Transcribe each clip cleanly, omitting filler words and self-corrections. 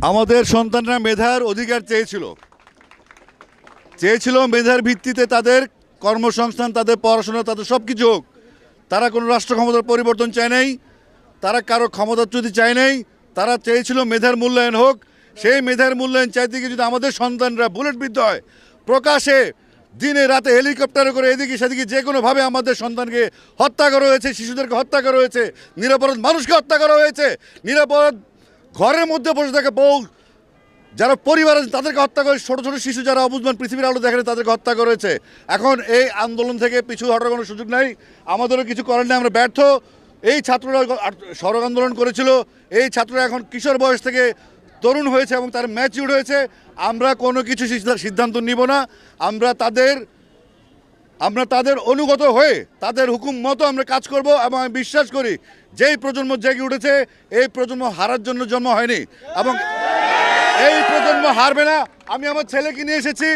আমাদের সন্তানরা মেধার অধিকার চেয়েছিল মেধার ভিত্তিতে তাদের কর্মসংস্থান, তাদের পড়াশোনা, তাদের সব কিছু হোক। তারা কোনো রাষ্ট্র ক্ষমতার পরিবর্তন চায় নাই, তারা কারো ক্ষমতাচ্যুতি চায় নাই, তারা চেয়েছিল মেধার মূল্যায়ন হোক। সেই মেধার মূল্যায়ন চাইতে গিয়ে যদি আমাদের সন্তানরা বুলেটবিদ্ধ হয়, প্রকাশে দিনে রাতে হেলিকপ্টারে করে এদিকে সেদিকে যে কোনোভাবে আমাদের সন্তানকে হত্যা করা হয়েছে, শিশুদেরকে হত্যা করা হয়েছে, নিরাপরাধ মানুষকে হত্যা করা হয়েছে, নিরাপরাধ ঘরের মধ্যে বসে থাকে বউ যারা পরিবার আছে তাদেরকে হত্যা করে, ছোটো ছোটো শিশু যারা অবুঝমান পৃথিবীর আলো দেখে তাদেরকে হত্যা করেছে। এখন এই আন্দোলন থেকে পিছু হটার কোনো সুযোগ নাই, আমাদেরও কিছু করার নেই, আমরা ব্যর্থ। এই ছাত্ররা সড়ক আন্দোলন করেছিল, এই ছাত্ররা এখন কিশোর বয়স থেকে তরুণ হয়েছে এবং তার ম্যাচিউর হয়েছে। আমরা কোনো কিছু সিদ্ধান্ত নিব না, আমরা তাদের অনুগত হয়ে তাদের হুকুম মতো আমরা কাজ করব। এবং আমি বিশ্বাস করি যেই প্রজন্ম জেগে উঠেছে, এই প্রজন্ম হারার জন্য জন্ম হয়নি এবং এই প্রজন্ম হারবে না। আমি আমার ছেলেকে নিয়ে এসেছি,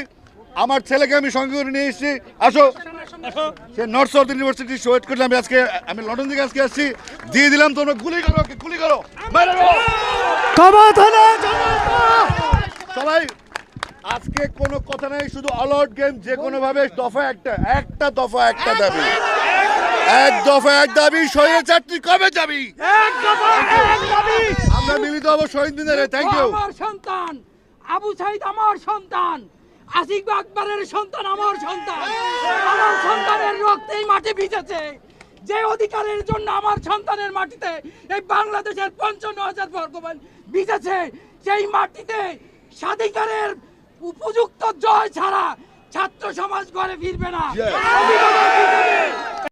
আমার ছেলেকে আমি সঙ্গে করে নিয়ে এসেছি। আসো, সে নর্থ সাউথ ইউনিভার্সিটি ওয়েট করলাম। আমি লন্ডন থেকে আজকে আসছি, দিয়ে দিলাম। তোমরা গুলি করো, গুলি করো, সবাই। আজকে কোনো কথা নাই, শুধু অল আউট গেম। যে কোনো ভাবে দফা একটা দফা একটা দাবি, এক দফা এক দাবি। স্বৈরাচার তুই কবে যাবি? আমরা মিলিত হবো শহীদ মিনারে। Thank you. আমার সন্তান আবু সাইদ, আমার সন্তান আসিফ আকবরের সন্তান, আমার সন্তান। আমার সন্তানের রক্তেই মাটি ভিজেছে। যে অধিকারের জন্য আমার সন্তানের মাটিতে এই বাংলাদেশের 55,000 বর্গমাইল ভিজেছে, সেই মাটিতে স্বাধিকারের উপযুক্ত জয় ছাড়া ছাত্র সমাজ ঘরে ফিরবে না।